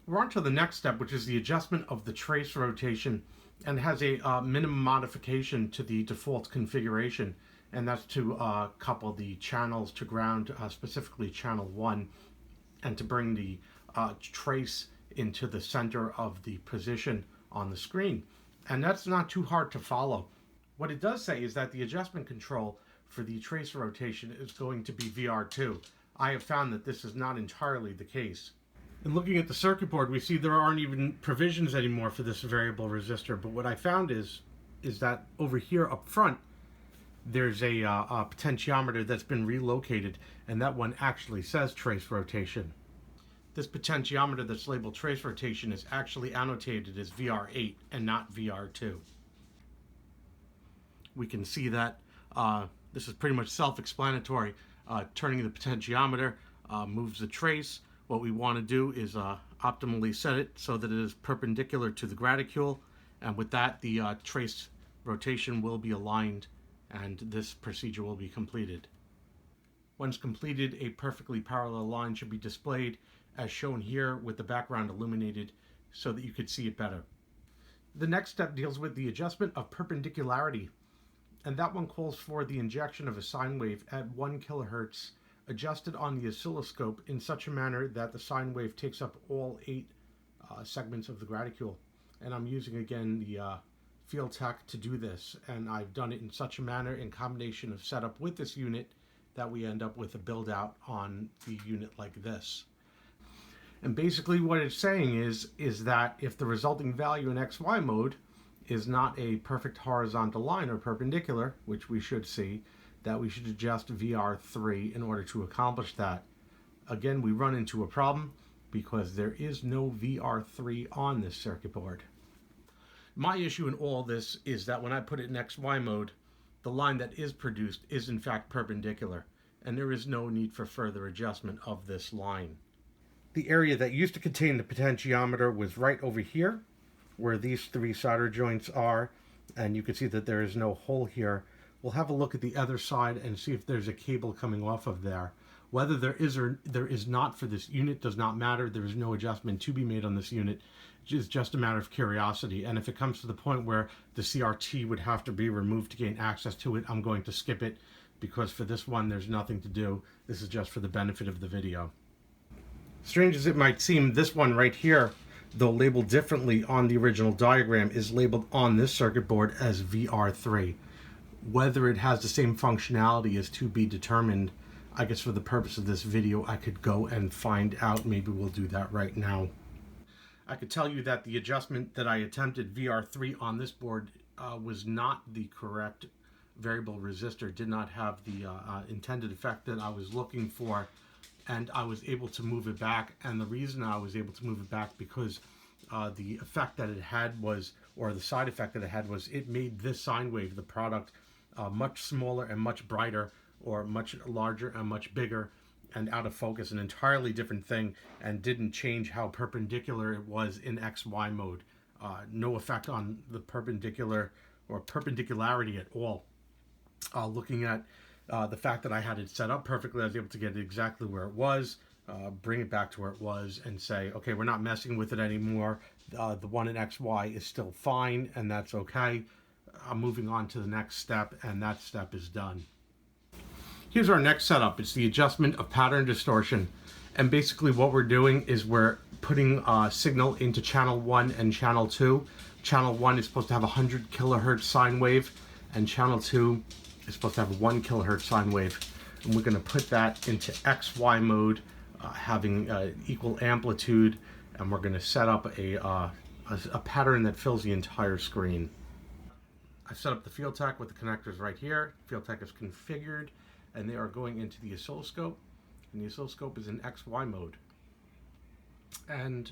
We're on to the next step, which is the adjustment of the trace rotation, and has a minimum modification to the default configuration, and that's to couple the channels to ground, specifically channel 1, and to bring the trace into the center of the position on the screen. And that's not too hard to follow. What it does say is that the adjustment control for the trace rotation is going to be VR2. I have found that this is not entirely the case. And looking at the circuit board, we see there aren't even provisions anymore for this variable resistor. But what I found is that over here up front, there's a potentiometer that's been relocated, and that one actually says trace rotation. This potentiometer that's labeled trace rotation is actually annotated as VR8 and not VR2. We can see that this is pretty much self-explanatory. Turning the potentiometer moves the trace. What we want to do is optimally set it so that it is perpendicular to the graticule, and with that the trace rotation will be aligned and this procedure will be completed. Once completed, a perfectly parallel line should be displayed as shown here with the background illuminated so that you could see it better. The next step deals with the adjustment of perpendicularity, and that one calls for the injection of a sine wave at 1 kilohertz adjusted on the oscilloscope in such a manner that the sine wave takes up all 8 segments of the graticule. And I'm using again the Field Tech to do this, and I've done it in such a manner in combination of setup with this unit that we end up with a build out on the unit like this. And basically what it's saying is that if the resulting value in XY mode is not a perfect horizontal line or perpendicular, which we should see, that we should adjust VR3 in order to accomplish that. Again, we run into a problem because there is no VR3 on this circuit board. My issue in all this is that when I put it in XY mode, the line that is produced is in fact perpendicular, and there is no need for further adjustment of this line. The area that used to contain the potentiometer was right over here, where these 3 solder joints are, and you can see that there is no hole here. We'll have a look at the other side and see if there's a cable coming off of there. Whether there is or there is not for this unit does not matter. There is no adjustment to be made on this unit. It's just a matter of curiosity. And if it comes to the point where the CRT would have to be removed to gain access to it, I'm going to skip it, because for this one there's nothing to do. This is just for the benefit of the video. Strange as it might seem, this one right here, though labeled differently on the original diagram, is labeled on this circuit board as VR3. Whether it has the same functionality is to be determined. I guess for the purpose of this video, I could go and find out. Maybe we'll do that right now. I could tell you that the adjustment that I attempted, VR3, on this board was not the correct variable resistor, did not have the intended effect that I was looking for, and I was able to move it back. And the reason I was able to move it back because the effect that it had was, or the side effect that it had was, it made this sine wave, the product, much smaller and much brighter, or much larger and much bigger, and out of focus, an entirely different thing, and didn't change how perpendicular it was in XY mode. No effect on the perpendicular or perpendicularity at all. Looking at the fact that I had it set up perfectly, I was able to get it exactly where it was, bring it back to where it was, and say, okay, we're not messing with it anymore. The one in XY is still fine, and that's okay. I'm moving on to the next step, and that step is done. Here's our next setup. It's the adjustment of pattern distortion. And basically what we're doing is we're putting signal into channel 1 and channel 2. Channel 1 is supposed to have a 100 kilohertz sine wave, and channel 2 is supposed to have a 1 kilohertz sine wave. And we're going to put that into XY mode, having equal amplitude, and we're going to set up a pattern that fills the entire screen. I've set up the Field Tech with the connectors right here. Field Tech is configured, and they are going into the oscilloscope, and the oscilloscope is in XY mode. And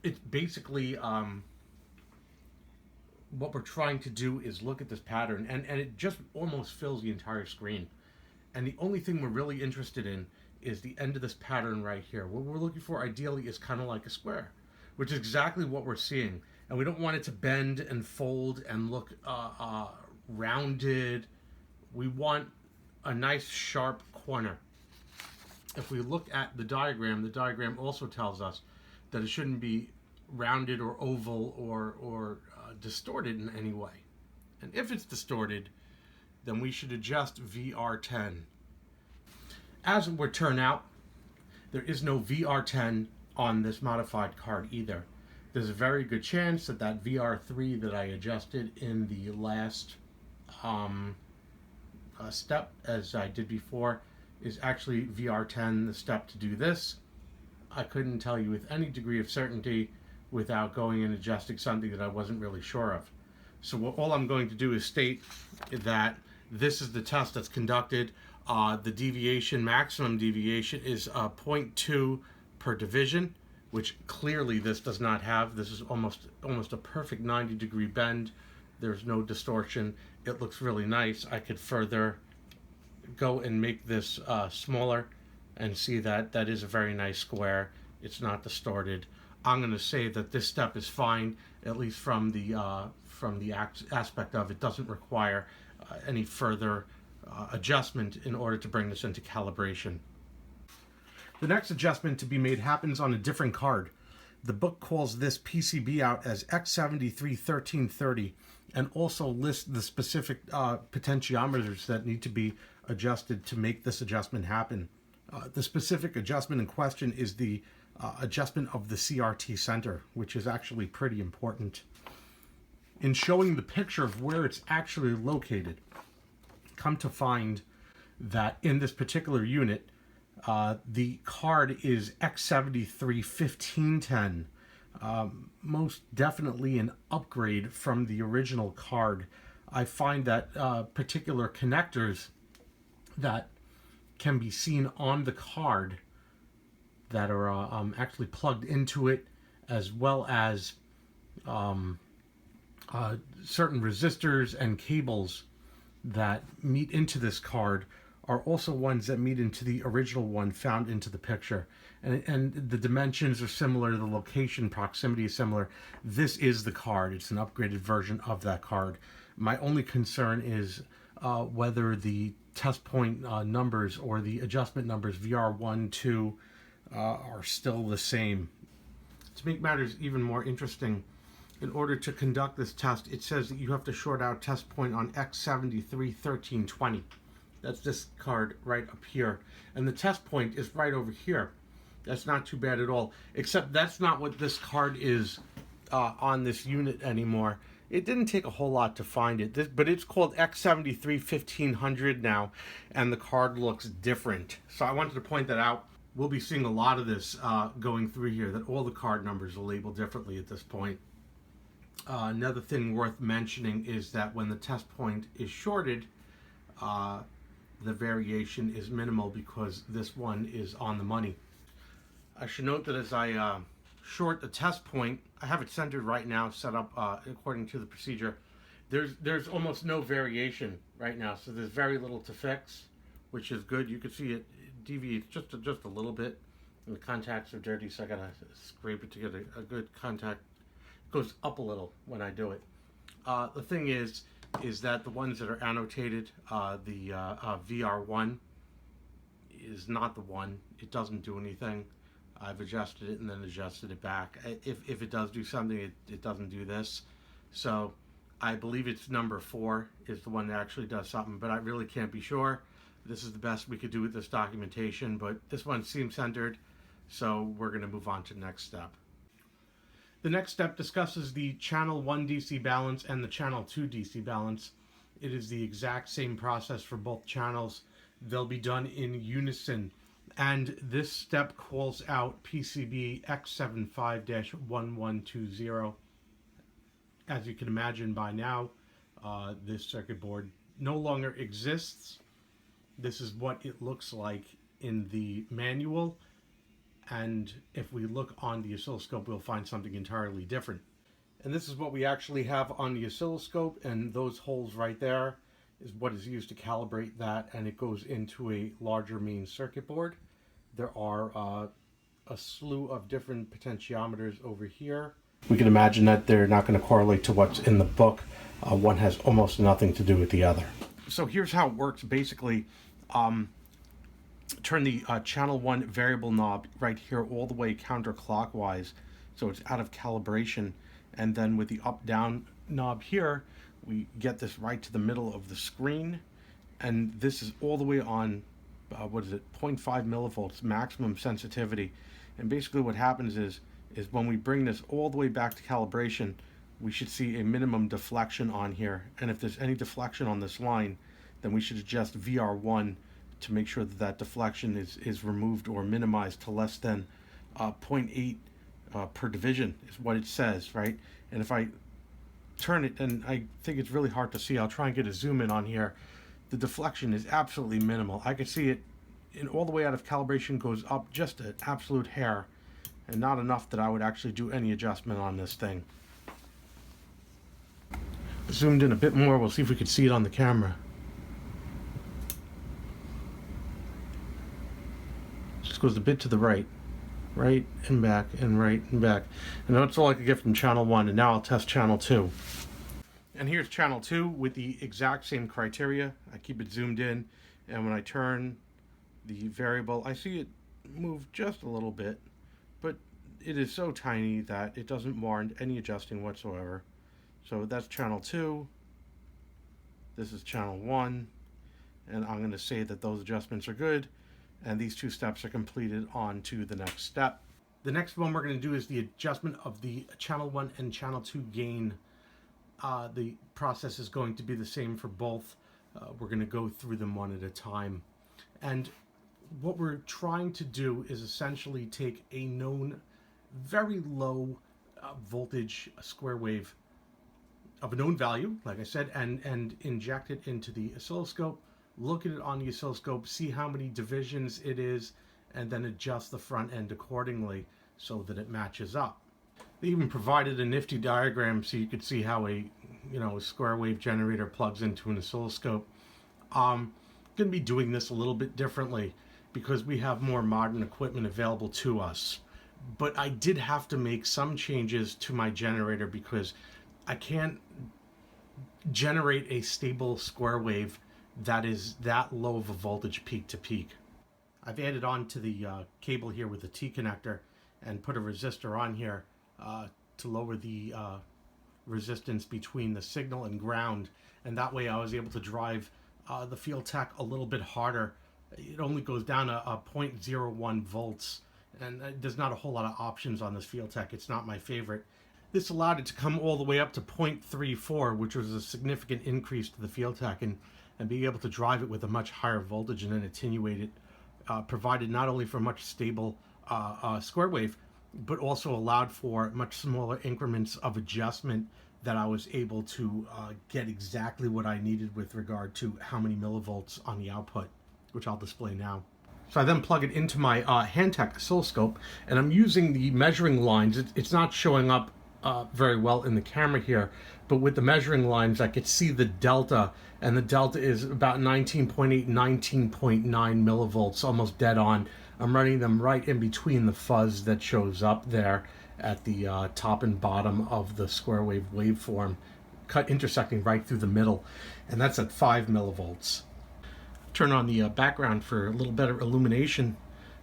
it's basically what we're trying to do is look at this pattern, and it just almost fills the entire screen. And the only thing we're really interested in is the end of this pattern right here. What we're looking for ideally is kind of like a square, which is exactly what we're seeing. And we don't want it to bend and fold and look rounded. We want a nice sharp corner. if we look at the diagram also tells us that it shouldn't be rounded or oval or distorted in any way. And if it's distorted, then we should adjust VR10. As it would turn out, there is no VR10 on this modified card either. There's a very good chance that that VR3 that I adjusted in the last step, as I did before, is actually VR10, the step to do this. I couldn't tell you with any degree of certainty without going and adjusting something that I wasn't really sure of. So all I'm going to do is state that this is the test that's conducted. The deviation, maximum deviation, is 0.2 per division, which clearly this does not have. This is almost a perfect 90-degree bend. There's no distortion. It looks really nice. I could further go and make this smaller and see that that is a very nice square. It's not distorted. I'm going to say that this step is fine, at least from the aspect of it doesn't require any further adjustment in order to bring this into calibration. The next adjustment to be made happens on a different card. The book calls this PCB out as X731330 and also lists the specific potentiometers that need to be adjusted to make this adjustment happen. The specific adjustment in question is the adjustment of the CRT Center, which is actually pretty important. In showing the picture of where it's actually located, come to find that in this particular unit, the card is X731510, most definitely an upgrade from the original card. I find that particular connectors that can be seen on the card that are actually plugged into it, as well as certain resistors and cables that meet into this card, are also ones that meet into the original one found into the picture. And the dimensions are similar, the location proximity is similar. This is the card. It's an upgraded version of that card. My only concern is whether the test point numbers or the adjustment numbers VR1, 2 are still the same. To make matters even more interesting, in order to conduct this test, it says that you have to short out test point on X731320. That's this card right up here. And the test point is right over here. That's not too bad at all. Except that's not what this card is on this unit anymore. It didn't take a whole lot to find it, but it's called X731500 now, and the card looks different. So I wanted to point that out. We'll be seeing a lot of this going through here, that all the card numbers are labeled differently at this point. Another thing worth mentioning is that when the test point is shorted, the variation is minimal because this one is on the money. I should note that as I short the test point, I have it centered right now, set up according to the procedure. There's almost no variation right now, so there's very little to fix, which is good. You can see it deviates just a little bit, and the contacts are dirty, so I gotta scrape it to get a good contact. It goes up a little when I do it. The thing is that the ones that are annotated, the VR1 is not the one. It doesn't do anything. I've adjusted it and then adjusted it back. If it does do something, it doesn't do this. So I believe it's number 4 is the one that actually does something, but I really can't be sure. This is the best we could do with this documentation, but this one seems centered, so we're going to move on to the next step. The next step discusses the channel 1 DC balance and the channel 2 DC balance. It is the exact same process for both channels. They'll be done in unison, and this step calls out PCB X75-1120. As you can imagine by now, this circuit board no longer exists. This is what it looks like in the manual, and if we look on the oscilloscope, we'll find something entirely different. And this is what we actually have on the oscilloscope, and those holes right there is what is used to calibrate that, and it goes into a larger main circuit board. There are a slew of different potentiometers over here. We can imagine that they're not going to correlate to what's in the book. One has almost nothing to do with the other. So here's how it works basically. turn the channel 1 variable knob right here all the way counterclockwise so it's out of calibration, and then with the up down knob here we get this right to the middle of the screen, and this is all the way on what is it, 0.5 millivolts maximum sensitivity. And basically what happens is when we bring this all the way back to calibration, we should see a minimum deflection on here, and if there's any deflection on this line, then we should adjust VR1 to make sure that that deflection is removed or minimized to less than 0.8 per division is what it says, right? And if I turn it, and I think it's really hard to see, I'll try and get a zoom in on here. The deflection is absolutely minimal. I can see it in all the way out of calibration goes up just an absolute hair, and not enough that I would actually do any adjustment on this thing. Zoomed in a bit more, we'll see if we could see it on the camera. Just goes a bit to the right and back and right and back. And that's all I could get from channel 1, and now I'll test channel 2. And here's channel 2 with the exact same criteria. I keep it zoomed in, and when I turn the variable, I see it move just a little bit, but it is so tiny that it doesn't warrant any adjusting whatsoever. So that's channel 2, this is channel 1, and I'm going to say that those adjustments are good, and these 2 steps are completed on to the next step. The next one we're going to do is the adjustment of the channel 1 and channel 2 gain. The process is going to be the same for both. We're going to go through them one at a time. And what we're trying to do is essentially take a known very low voltage square wave of a known value, like I said, and inject it into the oscilloscope, look at it on the oscilloscope, see how many divisions it is, and then adjust the front end accordingly so that it matches up. They even provided a nifty diagram so you could see how a square wave generator plugs into an oscilloscope. I'm going to be doing this a little bit differently because we have more modern equipment available to us. But I did have to make some changes to my generator because I can't generate a stable square wave that is that low of a voltage peak to peak. I've added on to the cable here with a T connector and put a resistor on here to lower the resistance between the signal and ground, and that way I was able to drive the Field Tech a little bit harder. It only goes down a 0.01 volts, and there's not a whole lot of options on this Field Tech. It's not my favorite. This allowed it to come all the way up to 0.34, which was a significant increase to the Field Tech, and being able to drive it with a much higher voltage and then attenuate it provided not only for much stable square wave, but also allowed for much smaller increments of adjustment that I was able to get exactly what I needed with regard to how many millivolts on the output, which I'll display now. So I then plug it into my Handtech oscilloscope, and I'm using the measuring lines. It's not showing up very well in the camera here, but with the measuring lines I could see the delta, and the delta is about 19.8, 19.9 millivolts, almost dead on. I'm running them right in between the fuzz that shows up there at the top and bottom of the square wave waveform, intersecting right through the middle, and that's at 5 millivolts. Turn on the background for a little better illumination,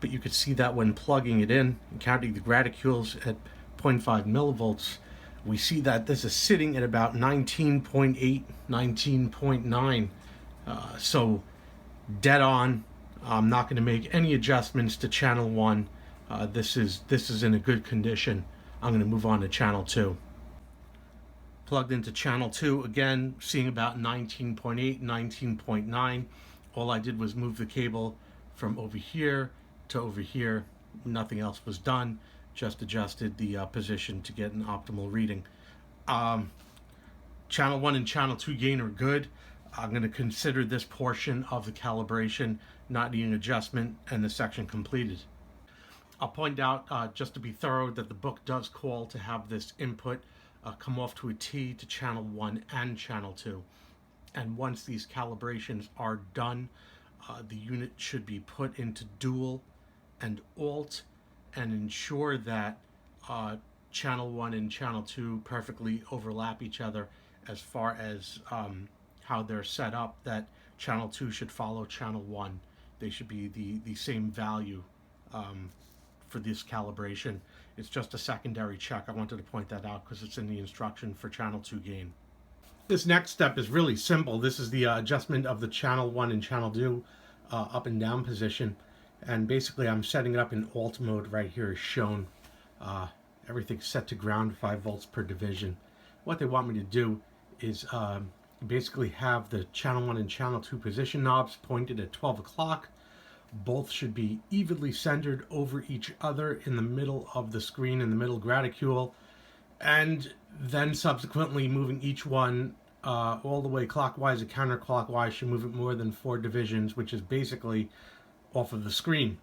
but you could see that when plugging it in and counting the graticules at 0.5 millivolts, we see that this is sitting at about 19.8, 19.9. So dead on. I'm not going to make any adjustments to channel 1. This is in a good condition. I'm going to move on to channel 2. Plugged into channel 2 again, seeing about 19.8, 19.9. All I did was move the cable from over here to over here. Nothing else was done. Just adjusted the position to get an optimal reading. Channel 1 and channel 2 gain are good. I'm going to consider this portion of the calibration not needing adjustment and the section completed. I'll point out, just to be thorough, that the book does call to have this input come off to a T to channel 1 and channel 2. And once these calibrations are done, the unit should be put into dual and alt and ensure that channel 1 and channel 2 perfectly overlap each other as far as how they're set up, that channel 2 should follow channel 1. they should be the same value for this calibration. It's just a secondary check. I wanted to point that out because it's in the instruction for channel 2 gain. This next step is really simple. This is the adjustment of the channel 1 and channel 2 up and down position. And basically I'm setting it up in alt mode right here as shown. Everything's set to ground, 5 volts per division. What they want me to do is basically have the channel 1 and channel 2 position knobs pointed at 12 o'clock. Both should be evenly centered over each other in the middle of the screen, in the middle graticule, and then subsequently moving each one all the way clockwise and counterclockwise should move it more than 4 divisions, which is basically off of the screen.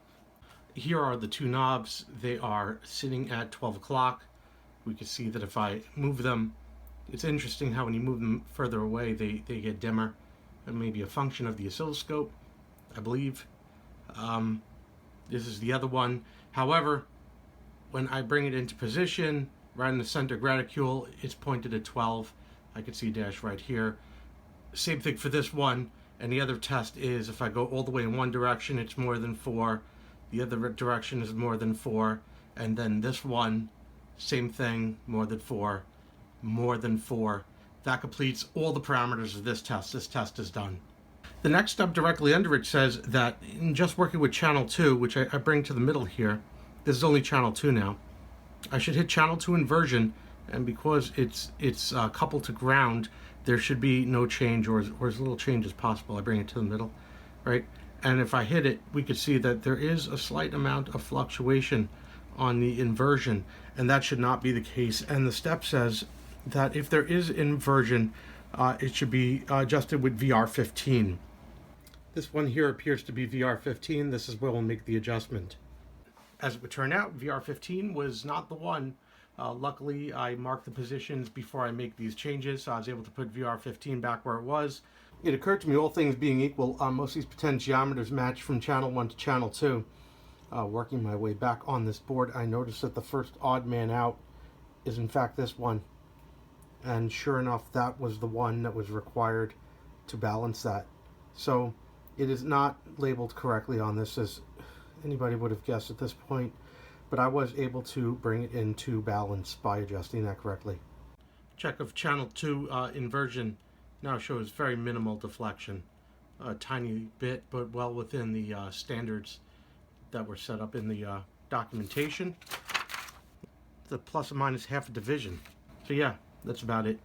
Here are the 2 knobs. They are sitting at 12 o'clock. We can see that if I move them, it's interesting how when you move them further away, they get dimmer. That may be a function of the oscilloscope, I believe. This is the other one. However, when I bring it into position, right in the center graticule, it's pointed at 12. I can see a dash right here. Same thing for this one. And the other test is if I go all the way in one direction, it's more than 4. The other direction is more than 4. And then this one, same thing, more than 4, more than 4. That completes all the parameters of this test. This test is done. The next step directly under it says that in just working with channel 2, which I bring to the middle here, this is only channel 2 now, I should hit channel 2 inversion, and because it's coupled to ground, there should be no change or as little change as possible. I bring it to the middle, right? And if I hit it, we could see that there is a slight amount of fluctuation on the inversion, and that should not be the case. And the step says that if there is inversion, it should be adjusted with VR15. This one here appears to be VR15. This is where we'll make the adjustment. As it would turn out, VR15 was not the one. Luckily, I marked the positions before I make these changes, so I was able to put VR15 back where it was. It occurred to me, all things being equal, most of these potentiometers match from channel 1 to channel 2. Working my way back on this board, I noticed that the first odd man out is in fact this one. And sure enough, that was the one that was required to balance that. So it is not labeled correctly on this, as anybody would have guessed at this point, but I was able to bring it into balance by adjusting that correctly. Check of channel 2 inversion now shows very minimal deflection. A tiny bit, but well within the standards that were set up in the documentation. The plus or minus half a division. So yeah, that's about it.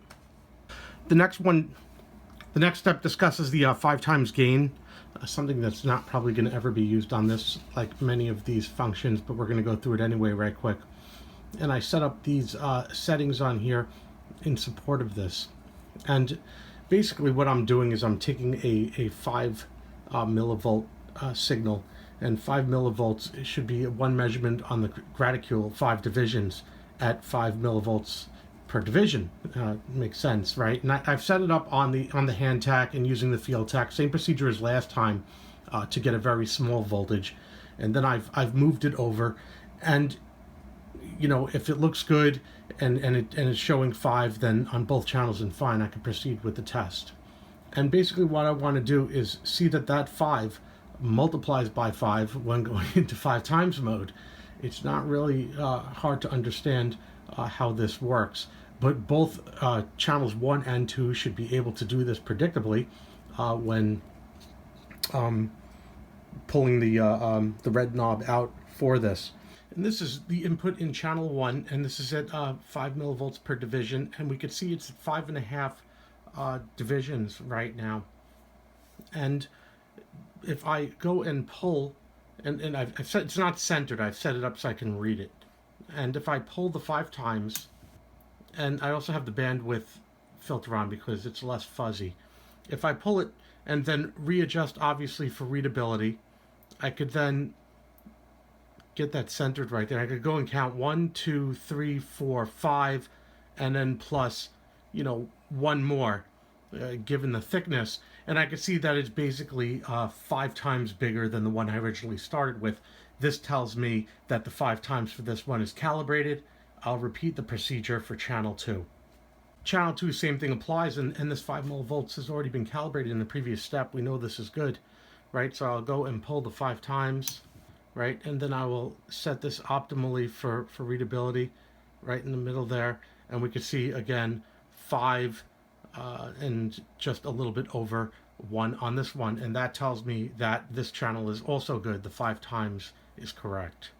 The next step discusses the 5 times gain, something that's not probably going to ever be used on this, like many of these functions, but we're going to go through it anyway right quick. And I set up these settings on here in support of this. And basically what I'm doing is I'm taking a 5 millivolt signal, and 5 millivolts should be one measurement on the graticule, 5 divisions at 5 millivolts per division. Makes sense, right? And I've set it up on the hand tack and using the field tack, same procedure as last time, to get a very small voltage. And then I've moved it over, and you know, if it looks good and it's showing 5, then on both channels and fine, I can proceed with the test. And basically what I want to do is see that 5 multiplies by 5 when going into 5 times mode. It's not really hard to understand how this works, but both channels 1 and 2 should be able to do this predictably when pulling the red knob out for this. And this is the input in channel 1, and this is at 5 millivolts per division, and we can see it's at 5.5 divisions right now. And if I go and pull, and I've set, it's not centered, I've set it up so I can read it. And if I pull the 5 times, and I also have the bandwidth filter on because it's less fuzzy. If I pull it and then readjust, obviously for readability, I could then get that centered right there. I could go and count 1, 2, 3, 4, 5, and then plus, you know, 1 more, given the thickness. And I could see that it's basically 5 times bigger than the one I originally started with. This tells me that the 5 times for this one is calibrated. I'll repeat the procedure for channel 2. Channel 2, same thing applies, and this 5 millivolts has already been calibrated in the previous step. We know this is good. right? So I'll go and pull the 5 times, right? And then I will set this optimally for readability, right in the middle there. And we can see again 5 and just a little bit over 1 on this one. And that tells me that this channel is also good. The 5 times is correct.